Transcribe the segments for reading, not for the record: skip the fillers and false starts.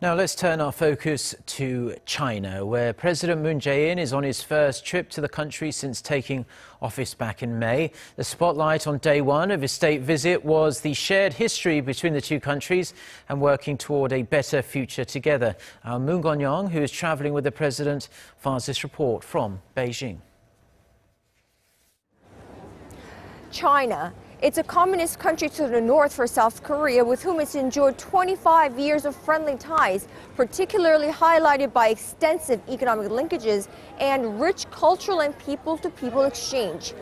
Now let's turn our focus to China, where President Moon Jae-in is on his first trip to the country since taking office back in May. The spotlight on day one of his state visit was the shared history between the two countries and working toward a better future together. Our Moon Connyoung, who is traveling with the president, files this report from Beijing. China. It's a communist country to the north for South Korea, with whom it's enjoyed 25 years of friendly ties, particularly highlighted by extensive economic linkages and rich cultural and people-to-people exchange.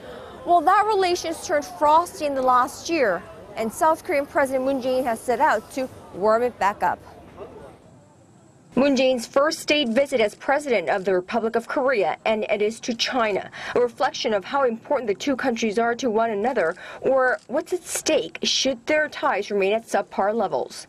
Well, that relation's turned frosty in the last year, and South Korean President Moon Jae-in has set out to warm it back up. Moon Jae-in's first state visit as president of the Republic of Korea, and it is to China, a reflection of how important the two countries are to one another, or what's at stake should their ties remain at subpar levels.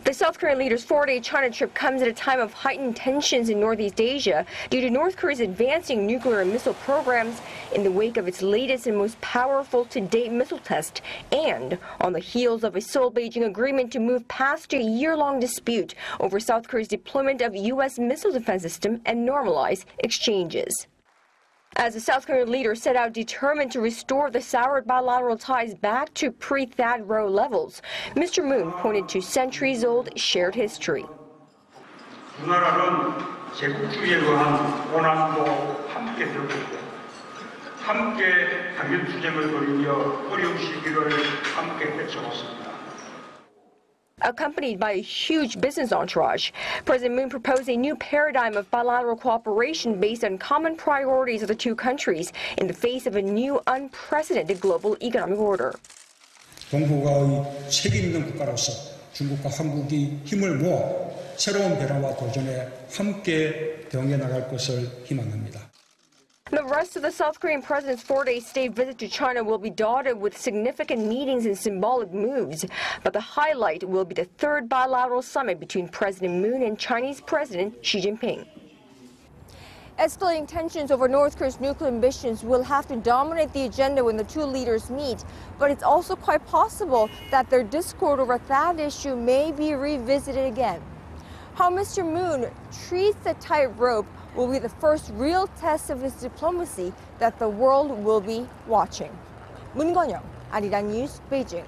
The South Korean leader's 4-day China trip comes at a time of heightened tensions in Northeast Asia due to North Korea's advancing nuclear and missile programs in the wake of its latest and most powerful to-date missile test, and on the heels of a Seoul-Beijing agreement to move past a year-long dispute over South Korea's deployment of U.S. missile defense system and normalize exchanges. As the South Korean leader set out determined to restore the soured bilateral ties back to pre-THAAD row levels, Mr. Moon pointed to centuries-old shared history. 두 나라는 제국주의에 의한 고난도 함께 겪었고, 함께 당일 투쟁을 벌이며 어려운 시기를 함께 헤쳐왔습니다. Accompanied by a huge business entourage, President Moon proposed a new paradigm of bilateral cooperation based on common priorities of the two countries in the face of a new, unprecedented global economic order. 동북아의 책임 있는 국가로서 중국과 한국이 힘을 모아 새로운 변화와 도전에 함께 대응해 나갈 것을 희망합니다. The rest of the South Korean president's 4-day state visit to China will be dotted with significant meetings and symbolic moves, but the highlight will be the third bilateral summit between President Moon and Chinese President Xi Jinping. Escalating tensions over North Korea's nuclear ambitions will have to dominate the agenda when the two leaders meet, but it's also quite possible that their discord over that issue may be revisited again. How Mr. Moon treats the tightrope will be the first real test of his diplomacy that the world will be watching. Moon Connyoung, Arirang News, Beijing.